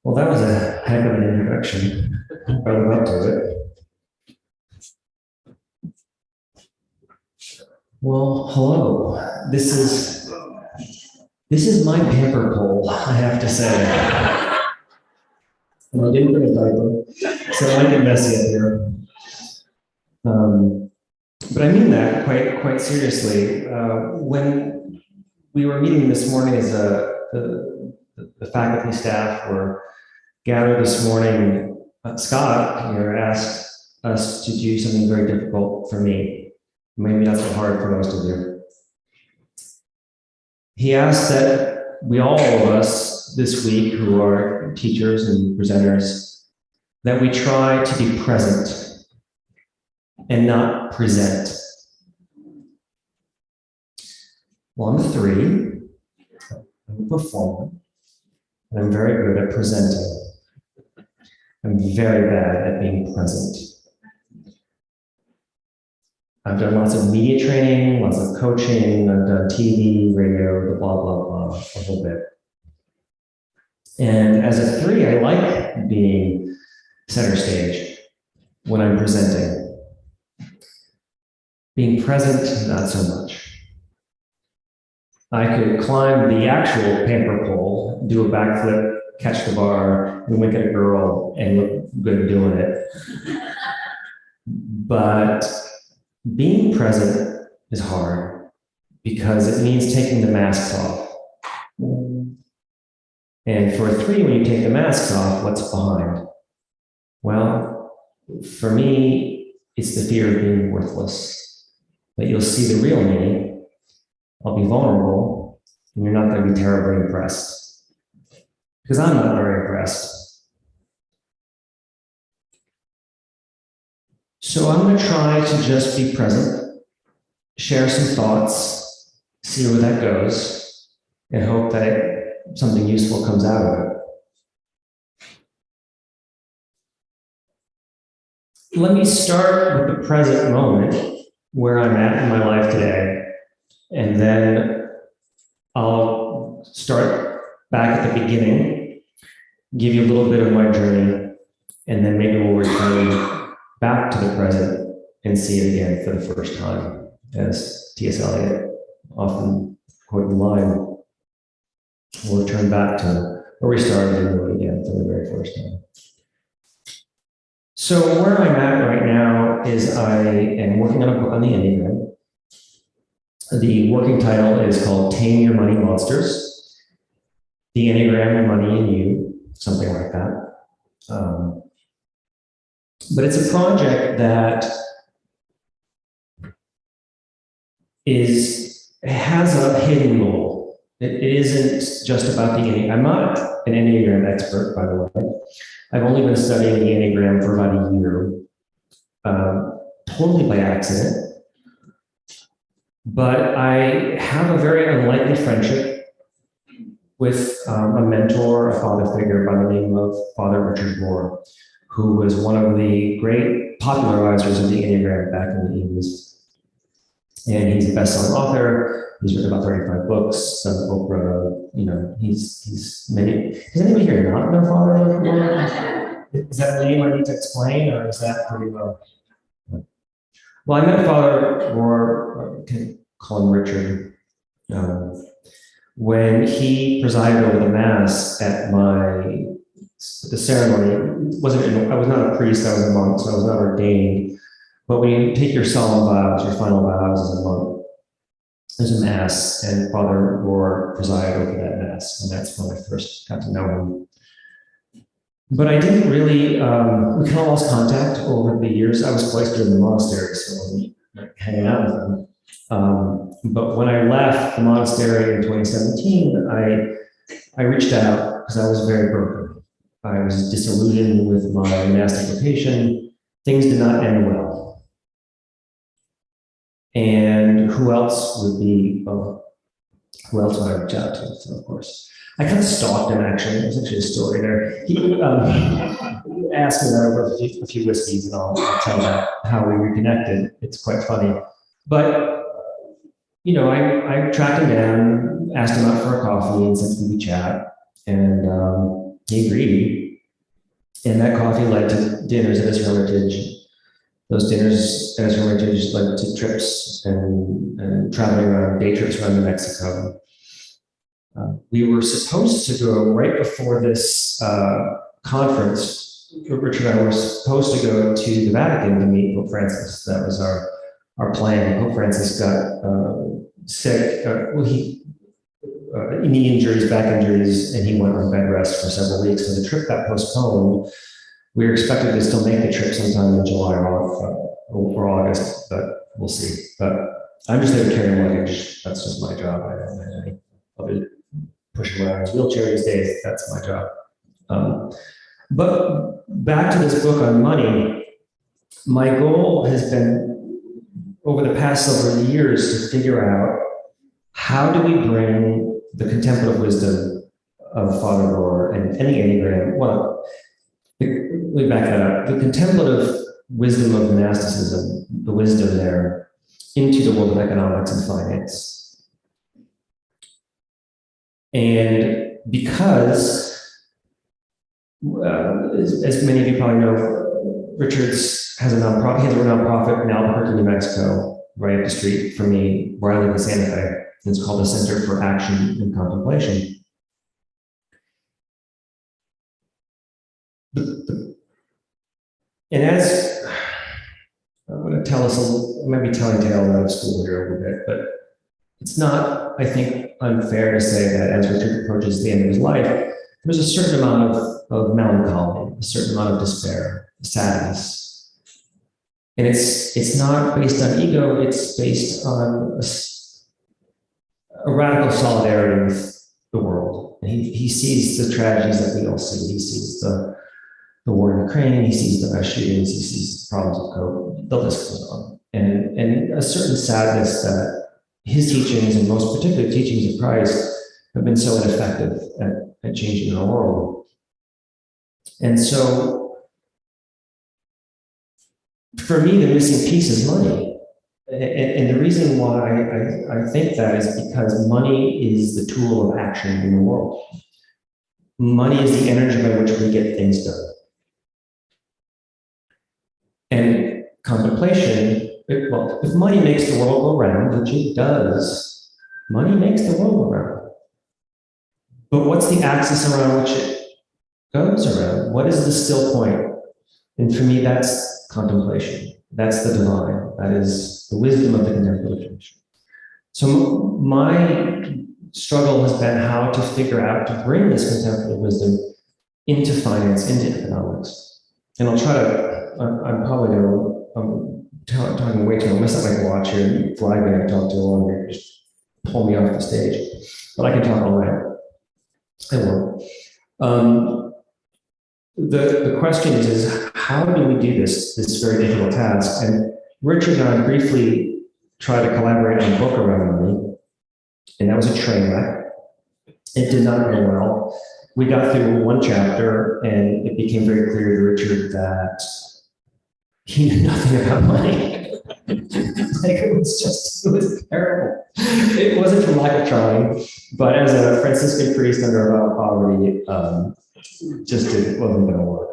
Well, that was a heck of an introduction. I live up to it. Well, hello. This is my pamper pole, I have to say. And I didn't bring a diaper, so it might get messy up here. But I mean that quite seriously. When we were meeting this morning as the faculty staff were gathered this morning, Scott here asked us to do something very difficult for me. Maybe not so hard for most of you. He asked that all of us this week who are teachers and presenters, that we try to be present and not present. Well, I'm a 3, I'm a performer, and I'm very good at presenting. I'm very bad at being present. I've done lots of media training, lots of coaching, I've done TV, radio, the blah, blah, blah, a whole bit. And as a 3, I like being center stage when I'm presenting. Being present, not so much. I could climb the actual pamper pole, do a backflip, catch the bar, and wink at a girl and look good doing it. But being present is hard because it means taking the masks off. And for a 3, when you take the masks off, what's behind? Well, for me, it's the fear of being worthless. But you'll see the real me. I'll be vulnerable, and you're not going to be terribly impressed. Because I'm not very impressed. So I'm going to try to just be present, share some thoughts, see where that goes, and hope that something useful comes out of it. Let me start with the present moment, where I'm at in my life today, and then I'll start back at the beginning, give you a little bit of my journey, and then maybe we'll return back to the present and see it again for the first time, as T.S. Eliot often quoted the line. We'll return back to where we started and do it again for the very first time. So where I'm at right now is I am working on a book on the Enneagram. The working title is called Tame Your Money Monsters, The Enneagram, Money, and You, something like that. But it's a project that has a hidden goal. It isn't just about the Enneagram. I'm not an Enneagram expert, by the way. I've only been studying the Enneagram for about a year, totally by accident. But I have a very unlikely friendship with a mentor, a father figure by the name of Father Richard Rohr, who was one of the great popularizers of the Enneagram back in the 80s. And he's a best-selling author. He's written about 35 books, done Oprah. You know, he's many. Does anybody here not know Father Richard Rohr? Is that a name I need to explain, or is that pretty well? Well, I met Father Rohr, can call him Richard, when he presided over the Mass at the ceremony. I was not a priest, I was a monk, so I was not ordained. But when you take your solemn vows, your final vows as a monk, there's a Mass, and Father Rohr presided over that Mass, and that's when I first got to know him. But I didn't really, we kind of lost contact over the years. I was cloistered in the monastery, so I wasn't hanging out with him. But when I left the monastery in 2017, I reached out because I was very broken. I was disillusioned with my monastic vocation. Things did not end well. And who else would I reach out to? So of course, I kind of stalked him, actually. There's actually a story there. He asked me that over a few whiskeys, and I'll tell that how we reconnected. It's quite funny. But, you know, I tracked him down, asked him out for a coffee, and said, "Can we chat?" And he agreed. And that coffee led to dinners at his Hermitage. Those dinners at his Hermitage led to trips and traveling around, day trips around New Mexico. We were supposed to go right before this conference. Richard and I were supposed to go to the Vatican to meet Pope Francis. That was our plan. Pope Francis got sick. Knee injuries, back injuries, and he went on bed rest for several weeks. So the trip got postponed. We were expected to still make the trip sometime in July or August, but we'll see. But I'm just there to carry luggage. That's just my job. I'll be pushing around his wheelchair these days. That's my job. But back to this book on money, my goal has been over the past several years to figure out how do we bring the contemplative wisdom of Father Rohr and the Enneagram. Well, let me back that up. The contemplative wisdom of monasticism, the wisdom there, into the world of economics and finance. And because, as many of you probably know, Richards has a nonprofit. He has a nonprofit in Albuquerque, New Mexico, right up the street from me, where I live in Santa Fe. It's called the Center for Action and Contemplation. And as I'm going to tell us, I might be telling tales out of school here a little bit, but it's not, I think, unfair to say that as Richard approaches the end of his life, there's a certain amount of melancholy, a certain amount of despair, sadness. And it's not based on ego, it's based on a radical solidarity with the world. And he sees the tragedies that we all see. He sees the war in Ukraine, he sees the mass shootings, he sees the problems of COVID, the list goes on. And a certain sadness that his teachings, and most particularly teachings of Christ, have been so ineffective at changing our world. And so, for me, the missing piece is money. And the reason why I think that is because money is the tool of action in the world. Money is the energy by which we get things done. And contemplation, well, if money makes the world go round, which it does, money makes the world go round. But what's the axis around which it goes around? What is the still point? And for me, that's contemplation. That's the divine. That is the wisdom of the contemplative tradition. So my struggle has been how to figure out to bring this contemplative wisdom into finance, into economics. And I'll try to, I'm probably going to, talking way too long. I'm going to watch here and fly me and talk too long here, just pull me off the stage. But I can talk all night. I won't. The question is how do we do this very difficult task? And Richard and I briefly tried to collaborate on a book around money, and that was a train wreck. It did not go well. We got through one chapter, and it became very clear to Richard that he knew nothing about money. It was terrible. It wasn't from lack of trying, but as a Franciscan priest under a vow of poverty, it wasn't going to work.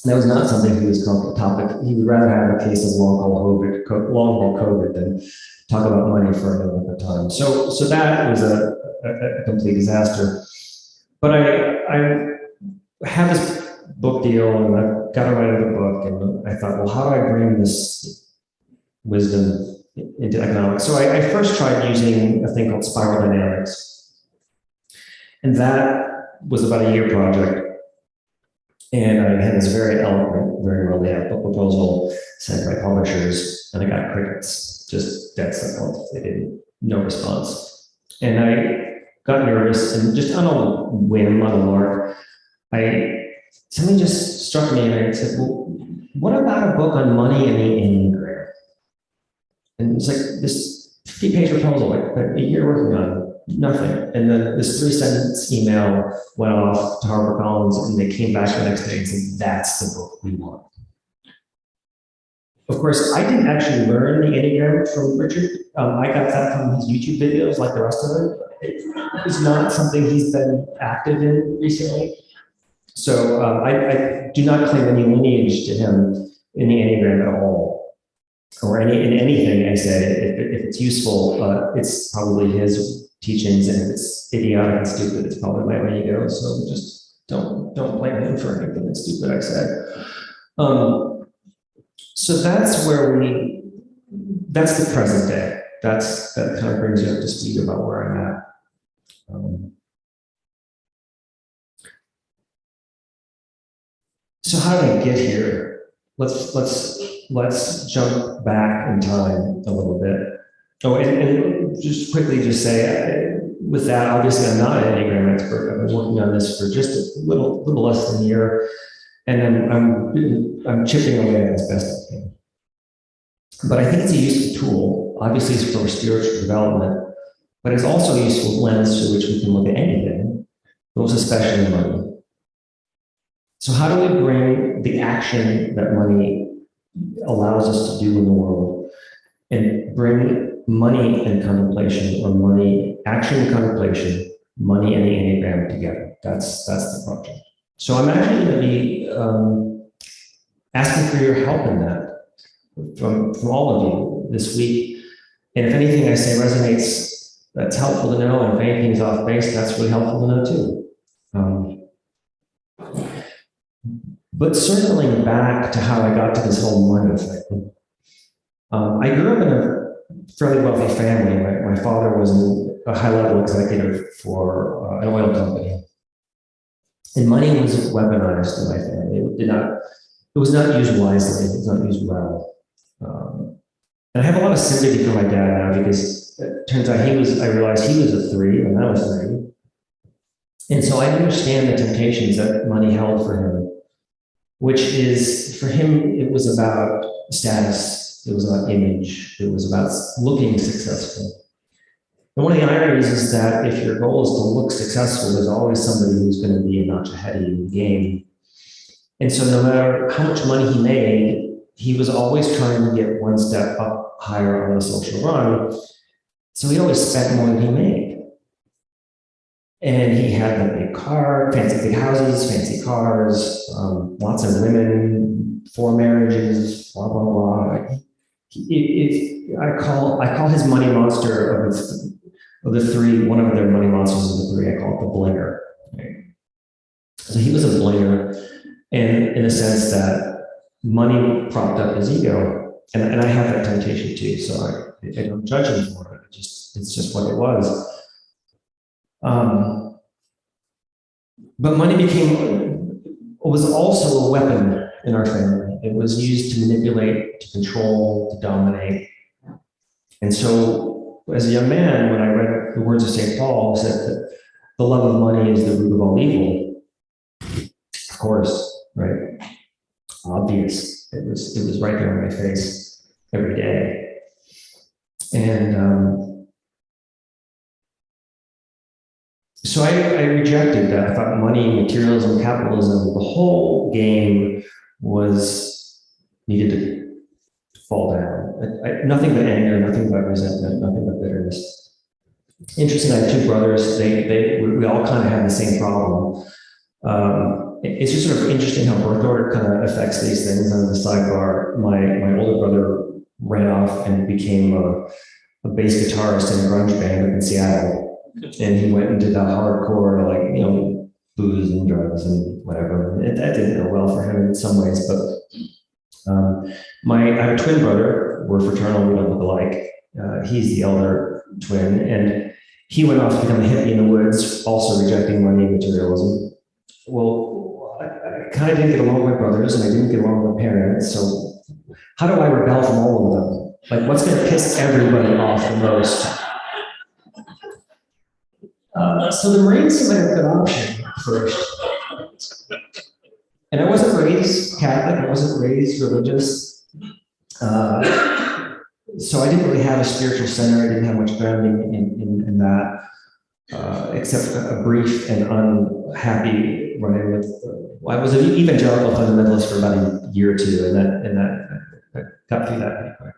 That was not something he was comfortable topic. He would rather have a case of long haul COVID than talk about money for a length of time. So that was a complete disaster. But I have this book deal, and I've got to write another book, and I thought, well, how do I bring this wisdom into economics? So I first tried using a thing called spiral dynamics, and that was about a year project. And I had this very eloquent, very well laid out book proposal sent by publishers, and I got crickets, just dead silent. They didn't, no response. And I got nervous, and just on a whim, on a lark, something just struck me, and I said, well, what about a book on money and the Enneagram? And it's like this 50-page proposal, like a year working on. Nothing. And then this 3-sentence email went off to HarperCollins, and they came back the next day and said, that's the book we want. Of course, I didn't actually learn the Enneagram from Richard. I got that from his YouTube videos, like the rest of it. It was not something he's been active in recently. So I do not claim any lineage to him in the Enneagram at all, or in anything I say. If it's useful, it's probably his teachings, and if it's idiotic and stupid, it's probably my own ego. So just don't blame him for anything that's stupid I said. So that's that's the present day. That kind of brings you up to speed about where I'm at. So how did I get here? Let's jump back in time a little bit. Oh, and just quickly just say, with that, obviously I'm not an Enneagram expert. I've been working on this for just a little less than a year, and then I'm chipping away as best I can. But I think it's a useful tool. Obviously, it's for spiritual development, but it's also a useful lens through which we can look at anything, most especially money. So how do we bring the action that money allows us to do in the world and bring money and contemplation, or money, action and contemplation, money and the Enneagram together? That's the project. So I'm actually going to be asking for your help in that from all of you this week. And if anything I say resonates, that's helpful to know. And if anything is off base, that's really helpful to know too. But circling back to how I got to this whole money thing, I grew up in a fairly wealthy family. My father was a high-level executive for an oil company, and money was weaponized in my family. It was not used wisely. It was not used well. And I have a lot of sympathy for my dad now, because it turns out I realized he was a 3 and I was 3. And so I understand the temptations that money held for him, which is, for him, it was about status, it was about image, it was about looking successful. And one of the ironies is that if your goal is to look successful, there's always somebody who's going to be a notch ahead of you in the game. And so no matter how much money he made, he was always trying to get one step up higher on the social run. So he always spent more than he made. And he had the big car, fancy big houses, fancy cars, lots of women, 4 marriages, blah, blah, blah. I call his money monster of the 3, one of their money monsters of the 3, I call it the blinger. Right? So he was a blinger, and in a sense that money propped up his ego. And I have that temptation too, so I don't judge him for it. It's just what it was. But money was also a weapon in our family. It was used to manipulate, to control, to dominate. And so, as a young man, when I read the words of St. Paul, said that the love of money is the root of all evil. Of course, right? Obvious. It was right there in my face every day. And so I rejected that. I thought money, materialism, capitalism, the whole game needed to fall down. Nothing but anger, nothing but resentment, nothing but bitterness. Interesting, I have 2 brothers. We all kind of have the same problem. It's just sort of interesting how birth order kind of affects these things. On the sidebar, my older brother ran off and became a bass guitarist in a grunge band up in Seattle. And he went into the hardcore, booze and drugs and whatever. That didn't go well for him in some ways, but I have a twin brother. We're fraternal, we don't look alike. He's the elder twin, and he went off to become a hippie in the woods, also rejecting money and materialism. Well, I kind of didn't get along with my brothers, and I didn't get along with my parents, so how do I rebel from all of them? Like, what's going to piss everybody off the most? So the Marines seemed like a good option first. And I wasn't raised Catholic, I wasn't raised religious. So I didn't really have a spiritual center, I didn't have much grounding in that, except a brief and unhappy run-in with, I was an evangelical fundamentalist for about a year or 2, and that got through that pretty quick.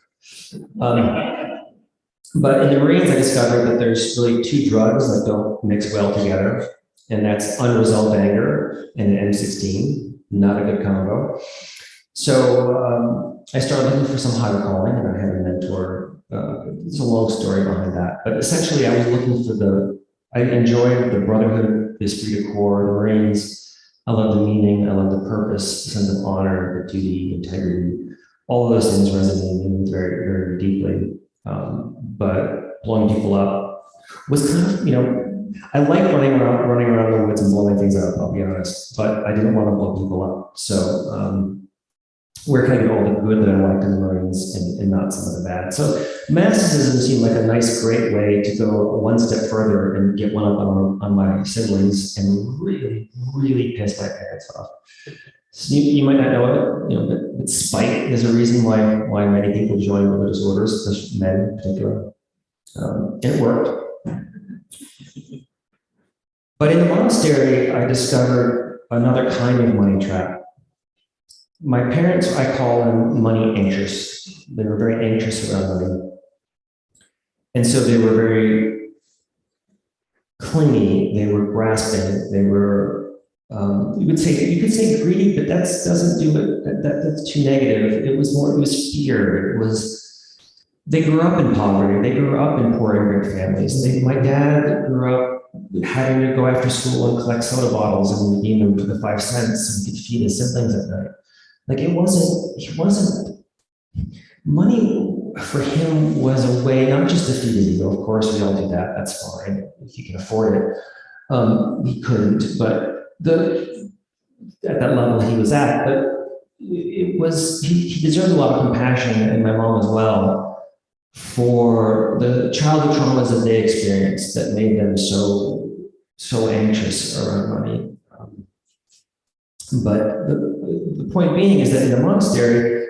But in the Marines, I discovered that there's really 2 drugs that don't mix well together. and that's unresolved anger and an M16, not a good combo. So I started looking for some higher calling, and I had a mentor. It's a long story behind that, but essentially I was looking for I enjoyed the brotherhood, the esprit de corps, the Marines. I love the meaning, I love the purpose, the sense of honor, the duty, integrity. All of those things resonate with me very, very deeply. But blowing people up was kind of, I like running around the woods and blowing things up, I'll be honest, but I didn't want to blow people up. So where can I get all the good that I liked in the Marines and not some of the bad? So monasticism seemed like a nice, great way to go one step further and get one up on my siblings and really, really piss my parents off. So you might not know it, but spite is a reason why many people join religious orders, especially men in particular. It worked. But in the monastery, I discovered another kind of money trap. My parents, I call them money anxious. They were very anxious around money. And so they were very clingy, they were grasping, they were, you could say greedy, but that doesn't do it, that's too negative. It was fear. They grew up in poverty, they grew up in poor immigrant families. My dad grew up having to go after school and collect soda bottles and redeem them for the 5 cents and could feed his siblings at night. Like he wasn't, money for him was a way not just to feed his ego. Of course, we all do that. That's fine if you can afford it. He couldn't, but at that level he was at. But he deserved a lot of compassion, and my mom as well, for the childhood traumas that they experienced that made them so anxious around money. But the point being is that in the monastery,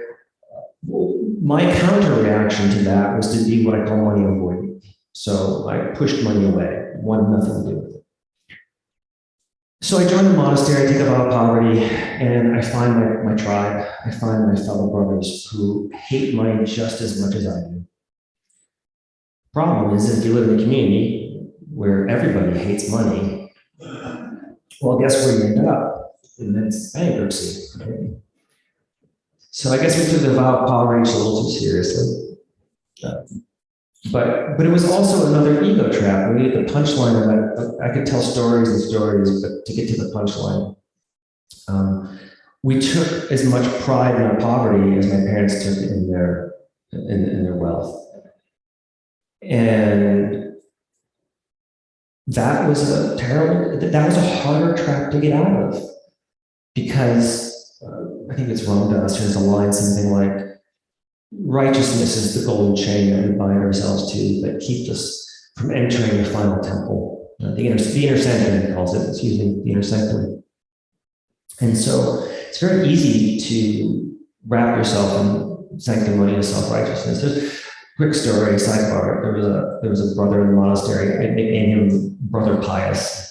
my counter reaction to that was to be what I call money avoidant. So I pushed money away, wanted nothing to do with it. So I joined the monastery, I take a vow of poverty, and I find my tribe. I find my fellow brothers who hate money just as much as I do. Problem is, if you live in a community where everybody hates money, well, guess where you end up? And it's bankruptcy. Right? So I guess we took the vow of poverty a little too seriously. But it was also another ego trap. We needed the punchline of that. I could tell stories and stories, but to get to the punchline, we took as much pride in our poverty as my parents took in their wealth. And that was a harder trap to get out of. Because I think it's Ram Dass has a line something like, righteousness is the golden chain that we bind ourselves to that keeps us from entering the final temple. The inner sanctum, he calls it, the inner sanctum. And so it's very easy to wrap yourself in sanctimony and self-righteousness. There's a quick story, sidebar. There was a brother in the monastery. I named him Brother Pius.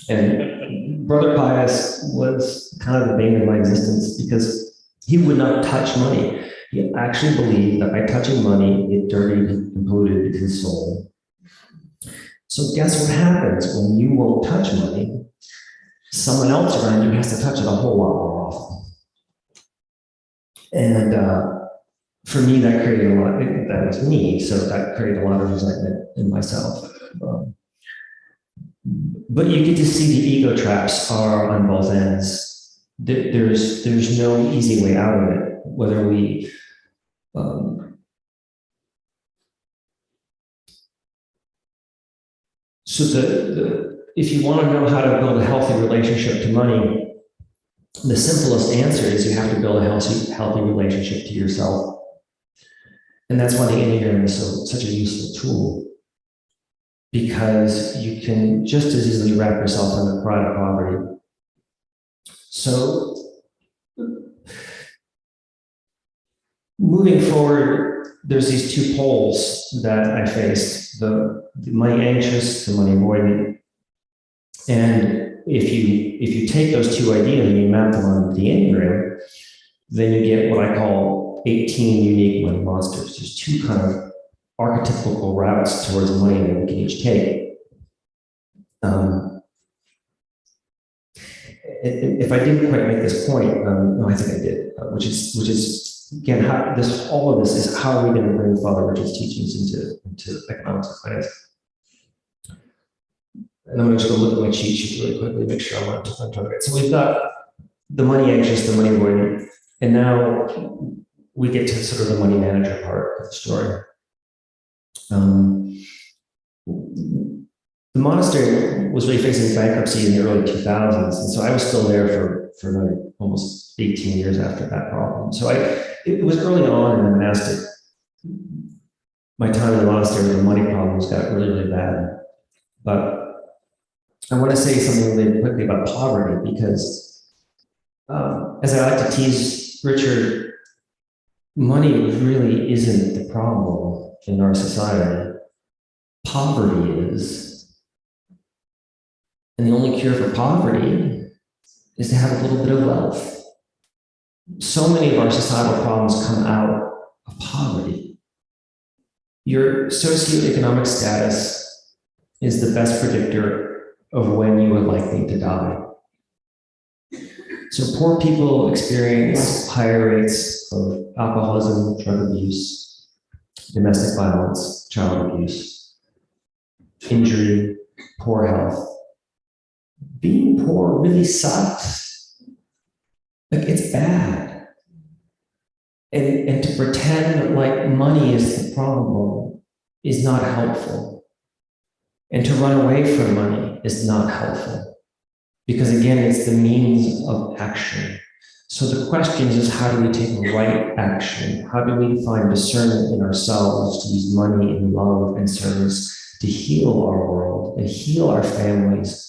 And Brother Pius was kind of the bane of my existence because he would not touch money. He actually believed that by touching money, it dirtied and polluted his soul. So guess what happens when you won't touch money? Someone else around you has to touch it a whole lot more often. And for me, that created a lot, that was me, so that created a lot of resentment in myself. But you get to see the ego traps are on both ends. There's no easy way out of it. Whether we if you want to know how to build a healthy relationship to money, the simplest answer is you have to build a healthy relationship to yourself. And that's why the Enneagram is such a useful tool. Because you can just as easily wrap yourself in the pride of poverty. So, moving forward, there's these two poles that I faced: the money anxious, the money avoidant. And if you take those two ideas and you map them on the Enneagram, then you get what I call 18 unique money monsters. There's two kind of archetypical routes towards money that we can each take. if I didn't quite make this point, no, I think I did, which is again, all of this is how are we going to bring Father Richard's teachings into economics and finance? And I'm going to just go look at my cheat sheet really quickly, make sure I'm on target. So we've got the money anxious, the money avoidant, and now we get to sort of the money manager part of the story. The monastery was really facing bankruptcy in the early 2000s, and so I was still there for another almost 18 years after that problem. So it was early on in the monastic. My time in the monastery, the money problems got really, really bad. But I want to say something really quickly about poverty because, as I like to tease Richard, money really isn't the problem in our society. Poverty is. And the only cure for poverty is to have a little bit of wealth. So many of our societal problems come out of poverty. Your socioeconomic status is the best predictor of when you are likely to die. So poor people experience higher rates of alcoholism, drug abuse, domestic violence, child abuse, injury, poor health. Being poor really sucks. Like, it's bad. And to pretend like money is the problem is not helpful. And to run away from money is not helpful. Because again, it's the means of action. So the question is how do we take right action? How do we find discernment in ourselves to use money and love and service to heal our world and heal our families?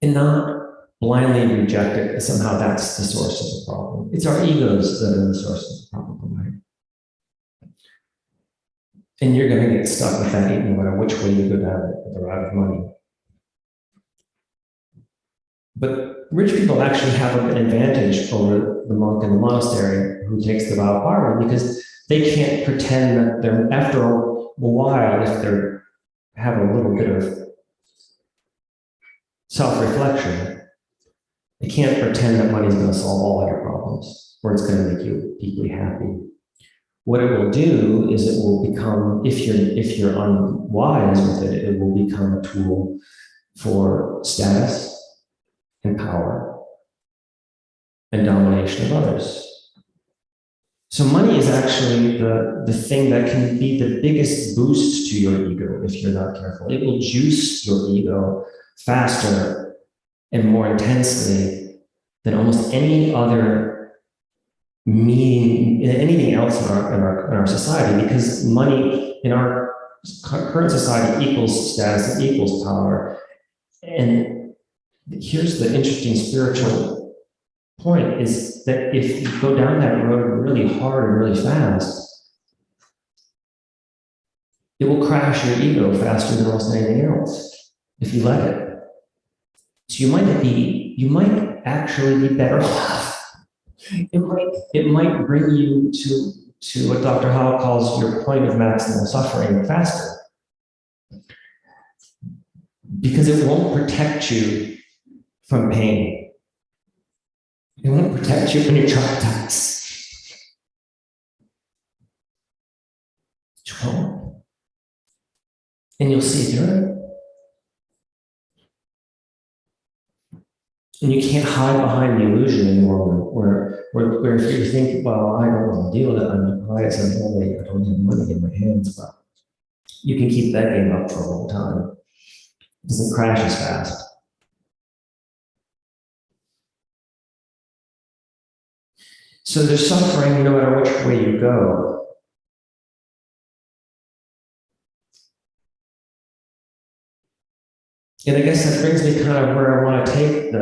And not blindly reject it as somehow that's the source of the problem. It's our egos that are the source of the problem, right? And you're going to get stuck with that no matter which way you go down it, with the route of money. But rich people actually have an advantage over the monk in the monastery who takes the vow of poverty because they can't pretend that they're, after a while, if they have a little bit of self-reflection, they can't pretend that money is going to solve all your problems or it's going to make you deeply happy. What it will do is it will become, if you're unwise with it, it will become a tool for status and power and domination of others. So money is actually the thing that can be the biggest boost to your ego if you're not careful. It will juice your ego faster and more intensely than almost any other anything else in our society, because money in our current society equals status and equals power. And here's the interesting spiritual point is that if you go down that road really hard and really fast, it will crash your ego faster than almost anything else if you let it. So you might actually be better off. It might bring you to what Dr. Howe calls your point of maximal suffering faster. Because it won't protect you from pain. It won't protect you when you're traumatized. It won't. And you'll see through it. And you can't hide behind the illusion anymore, where if you think, well, I don't want to deal with it, I'm not pious, I'm holy, I don't have money in my hands, but you can keep that game up for a long time. It doesn't crash as fast. So there's suffering no matter which way you go. And I guess that brings me kind of where I want to take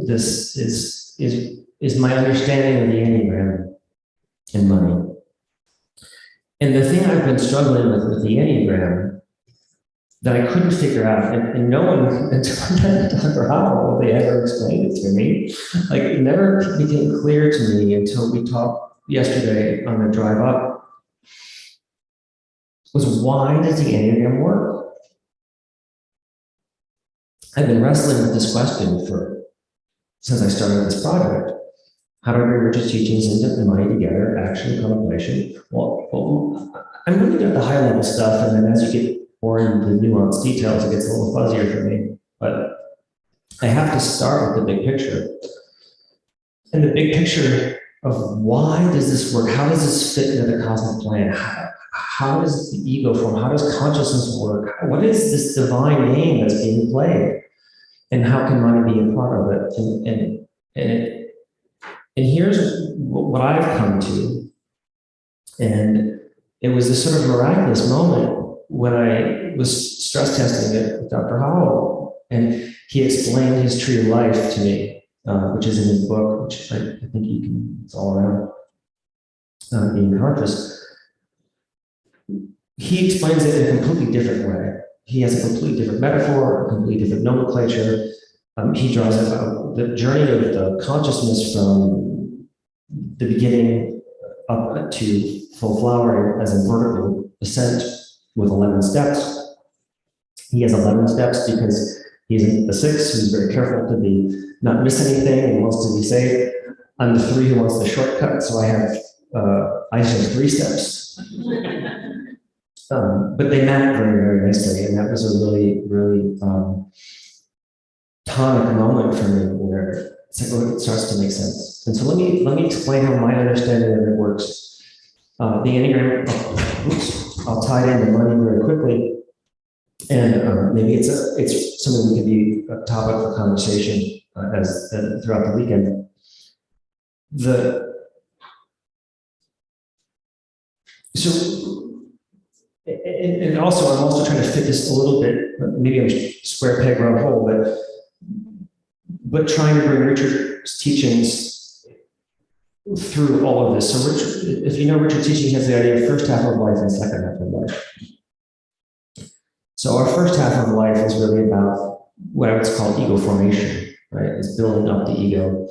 this is my understanding of the Enneagram and money. And the thing I've been struggling with the Enneagram that I couldn't figure out, and no one until Dr. Howe, they ever explained it to me. Like, it never became clear to me until we talked yesterday on the drive up, was why does the Enneagram work? I've been wrestling with this question since I started this project. How do I bring Richard's teachings into the mind together, action, contemplation? I'm really good at the high level stuff, and then as you get more into the nuanced details, it gets a little fuzzier for me. But I have to start with the big picture. And the big picture of why does this work? How does this fit into the cosmic plan? How does the ego form? How does consciousness work? What is this divine game that's being played? And how can mind be a part of it? And here's what I've come to. And it was this sort of miraculous moment when I was stress testing it with Dr. Howell, and he explained his tree of life to me, which is in his book, which I think you can, it's all around being conscious. He explains it in a completely different way. He has a completely different metaphor, a completely different nomenclature. He draws out the journey of the consciousness from the beginning up to full flowering as a vertical ascent with 11 steps. He has 11 steps because he's a 6 who's very careful to not miss anything and wants to be safe. I'm the 3 who wants the shortcut, so I just have 3 steps. But they map very, very nicely, and that was a really, really tonic moment for me where it's like, oh, it starts to make sense. And so let me explain how my understanding of it works. The Enneagram, I'll tie it into money very quickly, and maybe it's something that could be a topic for conversation as throughout the weekend. And also, I'm also trying to fit this a little bit, maybe I'm square peg round hole, but trying to bring Richard's teachings through all of this. So Richard, if you know, Richard's teaching has the idea of first half of life and second half of life. So our first half of life is really about what I would call ego formation, right? It's building up the ego.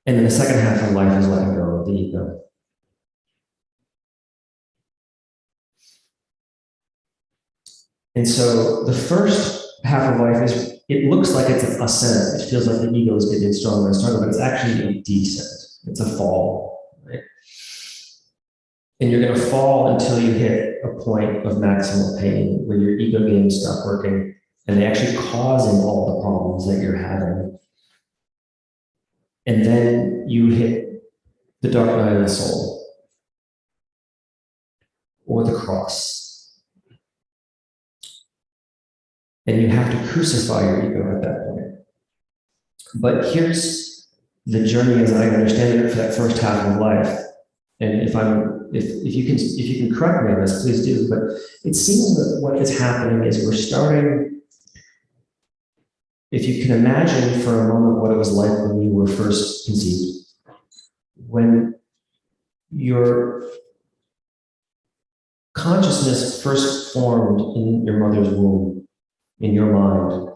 And then the second half of life is letting go of the ego. And so the first half of life it looks like it's an ascent. It feels like the ego is getting stronger and stronger, but it's actually a descent. It's a fall, right? And you're going to fall until you hit a point of maximal pain where your ego games stop working and they actually causing all the problems that you're having. And then you hit the dark night of the soul or the cross. And you have to crucify your ego at that point. But here's the journey as I understand it for that first half of life. And if you can correct me on this, please do. But it seems that what is happening is we're starting. If you can imagine for a moment what it was like when you were first conceived, when your consciousness first formed in your mother's womb. In your mind,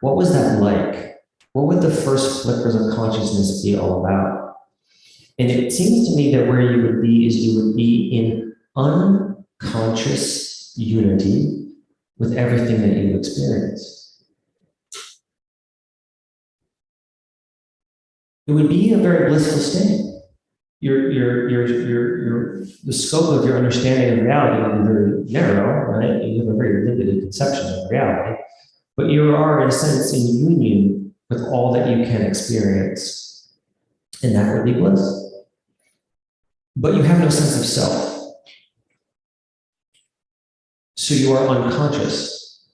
what was that like? What would the first flickers of consciousness be all about? And it seems to me that where you would be is you would be in unconscious unity with everything that you experience. It would be a very blissful state. The scope of your understanding of reality would be very narrow, right? You have a very limited conception of reality, but you are, in a sense, in union with all that you can experience, and that would be bliss. But you have no sense of self. So you are unconscious.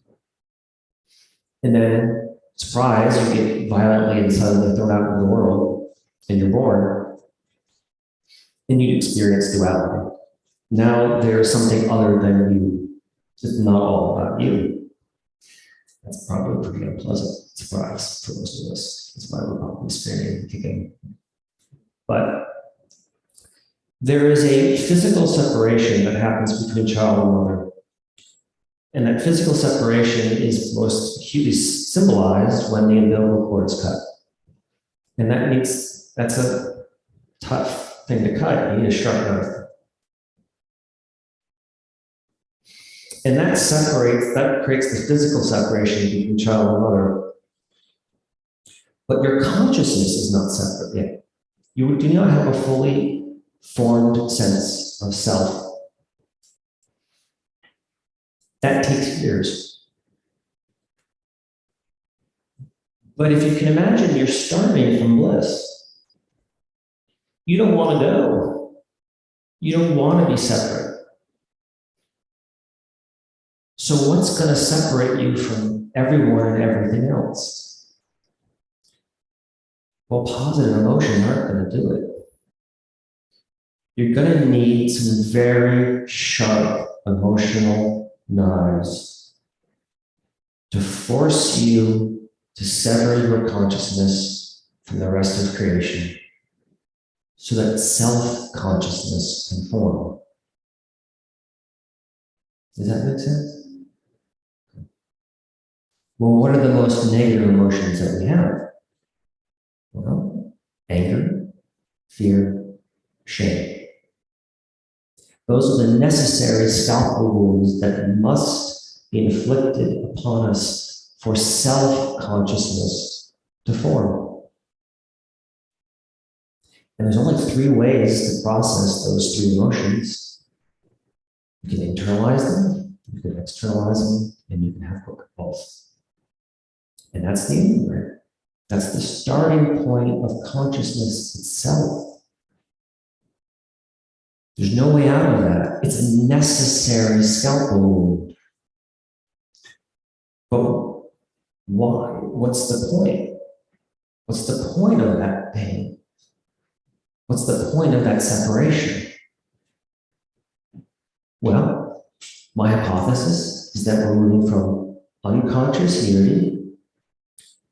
And then, surprise, you get violently and suddenly thrown out into the world, and you're born. And you'd experience duality. Now there's something other than you. It's not all about you. That's probably a pretty unpleasant surprise for most of us. That's why we're probably screaming and kicking. But there is a physical separation that happens between child and mother. And that physical separation is most acutely symbolized when the umbilical cord is cut. And that's a tough thing to cut. You need a sharp knife. And that creates the physical separation between child and mother. But your consciousness is not separate yet. You do not have a fully formed sense of self. That takes years. But if you can imagine you're starting from bliss, you don't want to go. You don't want to be separate. So what's going to separate you from everyone and everything else? Well, positive emotions aren't going to do it. You're going to need some very sharp emotional knives to force you to sever your consciousness from the rest of creation so that self-consciousness can form. Does that make sense? Well, what are the most negative emotions that we have? Well, anger, fear, shame. Those are the necessary scalpel wounds that must be inflicted upon us for self-consciousness to form. And there's only 3 ways to process those 3 emotions. You can internalize them, you can externalize them, and you can have both. And that's the end, right? That's the starting point of consciousness itself. There's no way out of that. It's a necessary scalpel wound. But why? What's the point? What's the point of that pain? What's the point of that separation? Well, my hypothesis is that we're moving from unconscious unity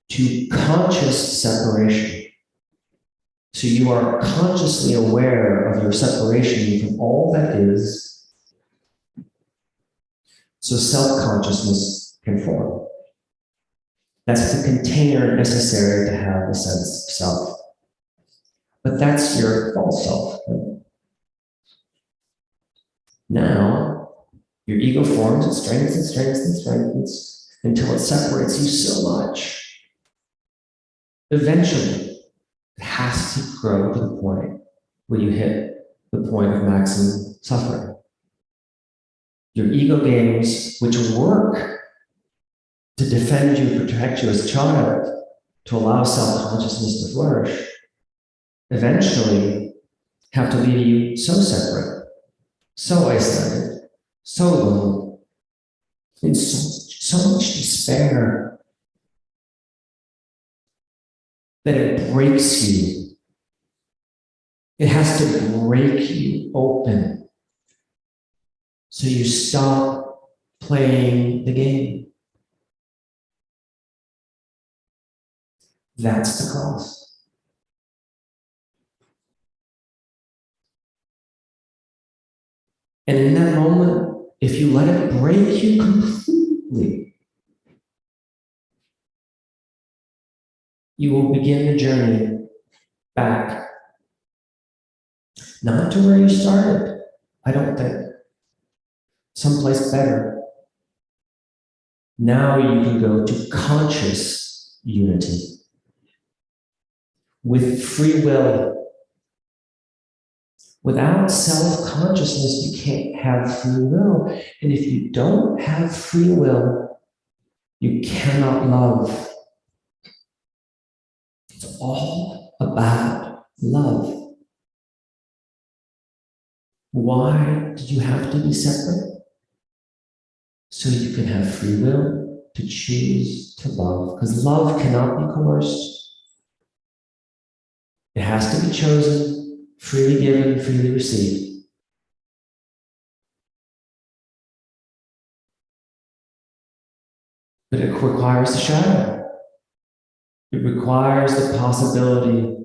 to conscious separation. So you are consciously aware of your separation from all that is, so self-consciousness can form. That's the container necessary to have a sense of self. But that's your false self. Right? Now, your ego forms, it strengthens and strengthens and strengthens until it separates you so much. Eventually, it has to grow to the point where you hit the point of maximum suffering. Your ego games, which work to defend you, protect you as a child, to allow self-consciousness to flourish, eventually have to leave you so separate, so isolated, so alone, in so much despair that it breaks you. It has to break you open so you stop playing the game. That's the cross. And in that moment, if you let it break you completely, you will begin the journey back. Not to where you started, I don't think. Someplace better. Now you can go to conscious unity with free will. Without self-consciousness, you can't have free will. And if you don't have free will, you cannot love. It's all about love. Why did you have to be separate? So you can have free will to choose to love, because love cannot be coerced. It has to be chosen, freely given, freely received. But it requires the shadow. It requires the possibility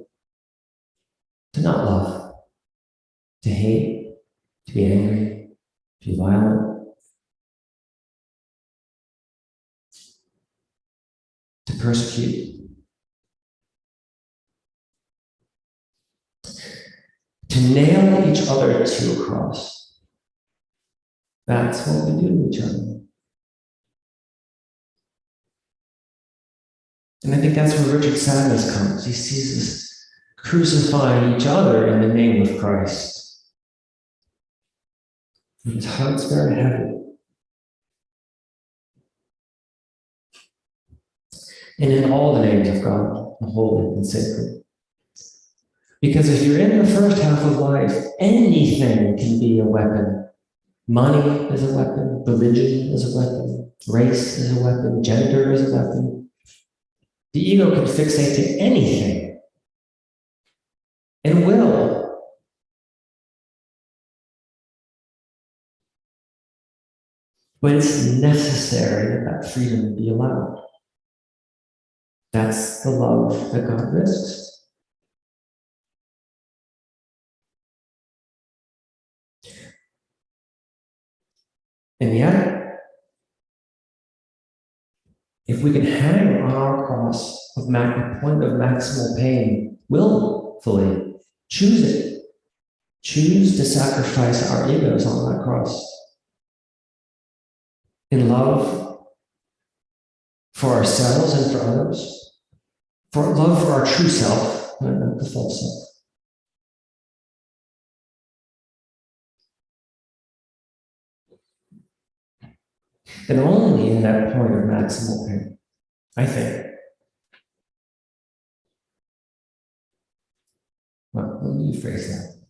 to not love, to hate, to be angry, to be violent, to persecute, to nail each other to a cross. That's what we do to each other. And I think that's where Richard Sadness comes. He sees us crucifying each other in the name of Christ. And his heart's very heavy. And in all the names of God, the holy and sacred. Because if you're in the first half of life, anything can be a weapon. Money is a weapon, religion is a weapon, race is a weapon, gender is a weapon. The ego can fixate to anything and will. But it's necessary that freedom be allowed. That's the love that God risks. And yet, if we can hang on our cross of point of maximal pain, willfully choose it. Choose to sacrifice our egos on that cross. In love for ourselves and for others. For love for our true self, not the false self. And only in that point of maximal pain, I think. Well, let me rephrase that.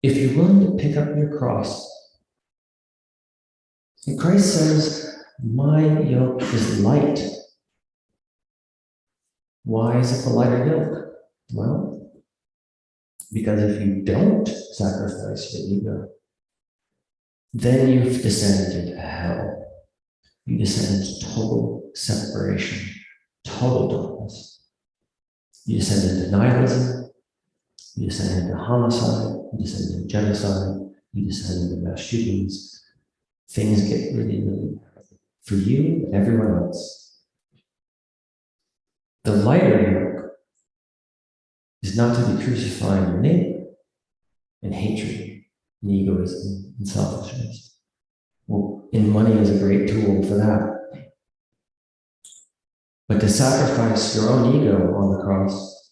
If you're willing to pick up your cross, and Christ says, my yoke is light. Why is it the lighter yoke? Well, because if you don't sacrifice your ego, then you've descended into hell. You descend into total separation, total darkness. You descend into nihilism, you descend into homicide, you descend into genocide, you descend into mass shootings. Things get really, really bad for you and everyone else. The lighter yoke is not to be crucifying your neighbor in hatred, and egoism, and selfishness. Well, and money is a great tool for that. But to sacrifice your own ego on the cross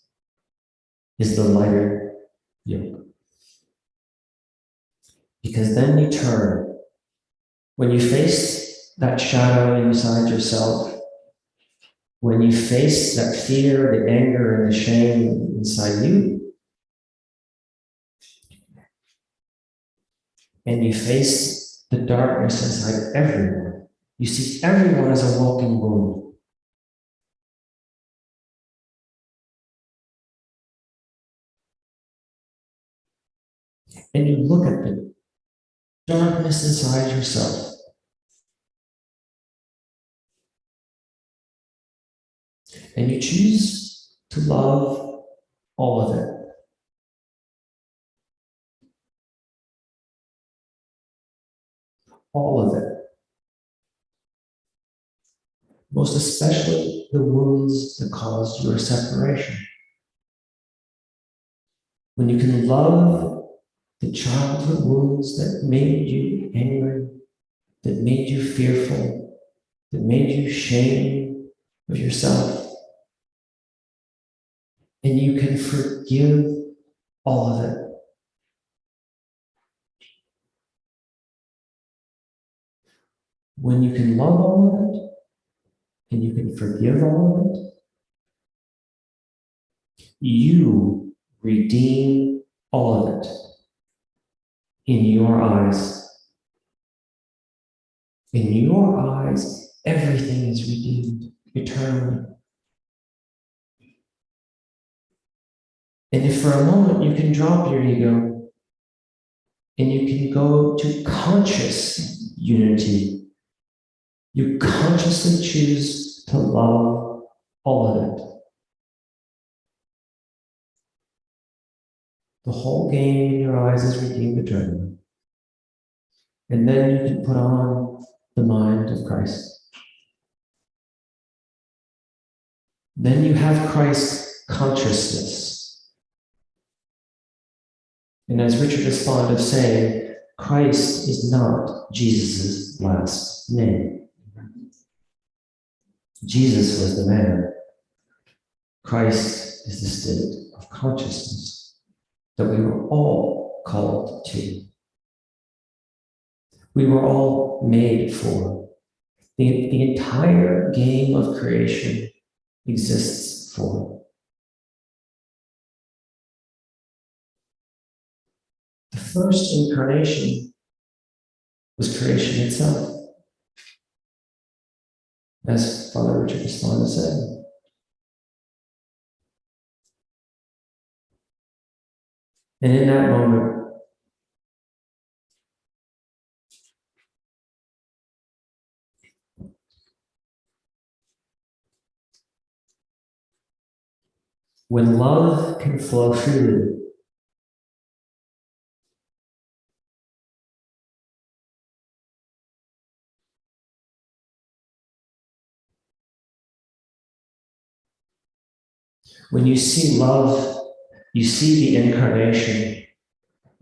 is the lighter yoke. Because then you turn. When you face that shadow inside yourself, when you face that fear, the anger, and the shame inside you, and you face the darkness inside everyone, you see everyone as a walking wound. And you look at the darkness inside yourself. And you choose to love all of it. All of it. Most especially the wounds that caused your separation. When you can love the childhood wounds that made you angry, that made you fearful, that made you ashamed of yourself, and you can forgive all of it. When you can love all of it, and you can forgive all of it, you redeem all of it in your eyes. In your eyes, everything is redeemed eternally. And if for a moment you can drop your ego and you can go to conscious unity, you consciously choose to love all of it. The whole game in your eyes is redeemed eternally. And then you can put on the mind of Christ. Then you have Christ's consciousness. And as Richard is fond of saying, Christ is not Jesus' last name. Jesus was the man. Christ is the state of consciousness that we were all called to. We were all made for. The entire game of creation exists for. The first incarnation was creation itself, as Father Richard Desponda said. And in that moment, when love can flow freely, when you see love, you see the incarnation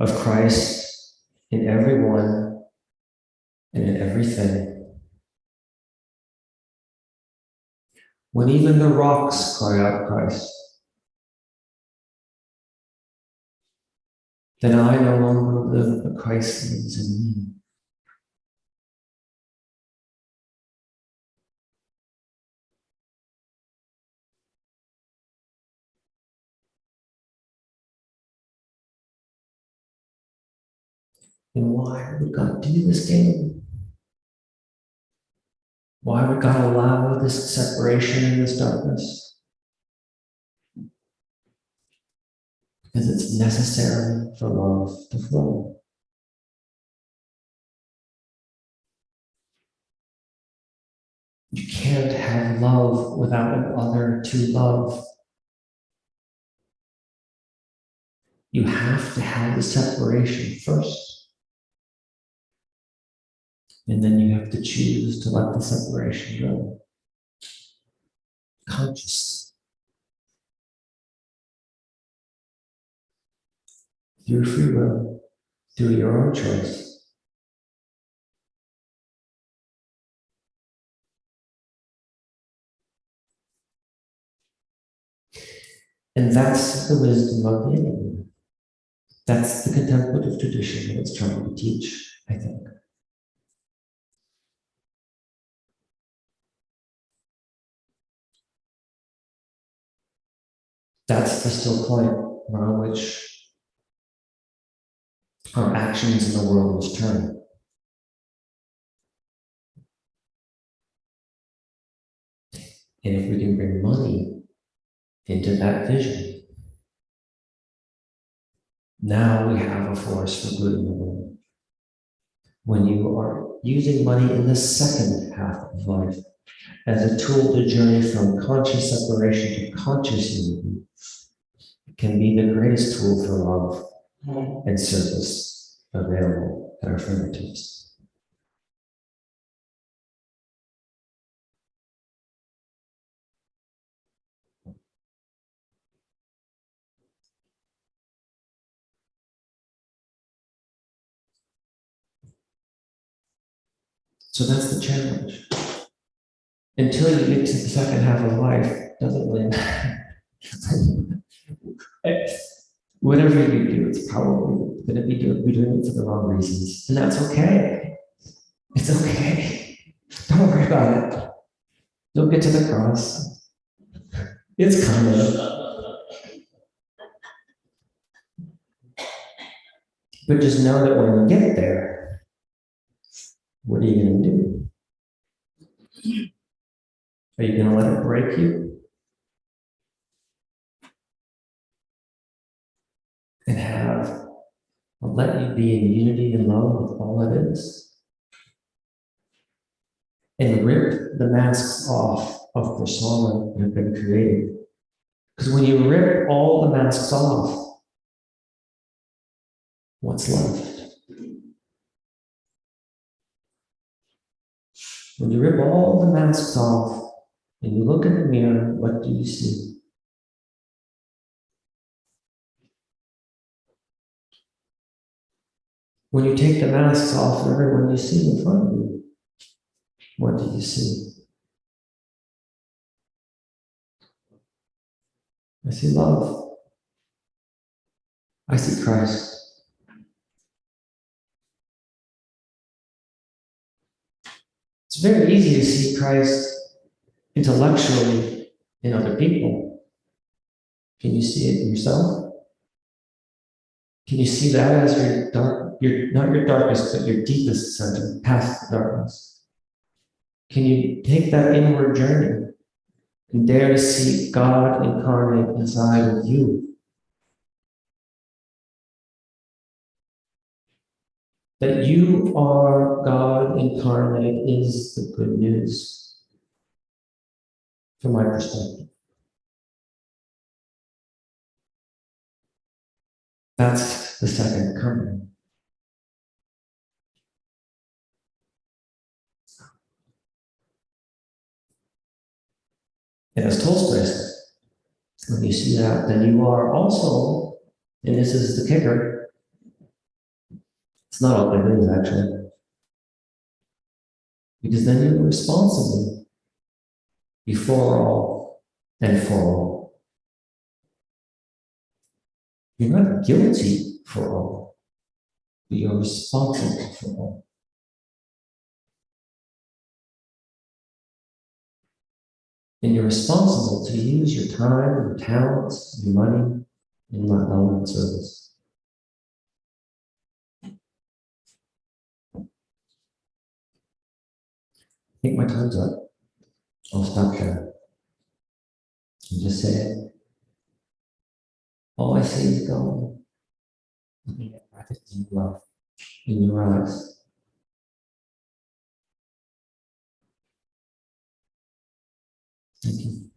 of Christ in everyone and in everything. When even the rocks cry out Christ, then I no longer live, but Christ lives in me. And why would God do this game? Why would God allow this separation and this darkness? Because it's necessary for love to flow. You can't have love without an other to love. You have to have the separation first. And then you have to choose to let the separation go. Conscious. Through free will, through your own choice. And that's the wisdom of the Enneagram. That's the contemplative tradition that it's trying to teach, I think. That's the still point around which our actions in the world must turn. And if we can bring money into that vision, now we have a force for good in the world. When you are using money in the second half of life as a tool to journey from conscious separation to conscious unity, it can be the greatest tool for love and service available at our fingertips. So that's the challenge. Until you get to the second half of life, it doesn't really matter. Whatever you do, it's probably going to be doing it for the wrong reasons. And that's okay. It's okay. Don't worry about it. You'll get to the cross. It's coming. But just know that when you get there, what are you going to do? Are you going to let it break you? And let you be in unity and love with all that is? And rip the masks off of persona that have been created. Because when you rip all the masks off, what's left? When you rip all the masks off and you look in the mirror, what do you see? When you take the masks off of everyone you see in front of you, what do you see? I see love. I see Christ. It's very easy to see Christ intellectually in other people. Can you see it in yourself? Can you see that as not your darkest, but your deepest center, past the darkness? Can you take that inward journey and dare to see God incarnate inside of you? That you are God incarnate is the good news from my perspective. That's the second coming. And as Tolstoy said, when you see that, then you are also, and this is the kicker, it's not all there is actually, because then you're responsible before all and for all. You're not guilty for all, but you're responsible for all. And you're responsible to use your time, your talents, your money in my love and service. I think my time's up. I'll stop there. And just say, all I see is God. Looking at practice in love in your eyes. Thank you.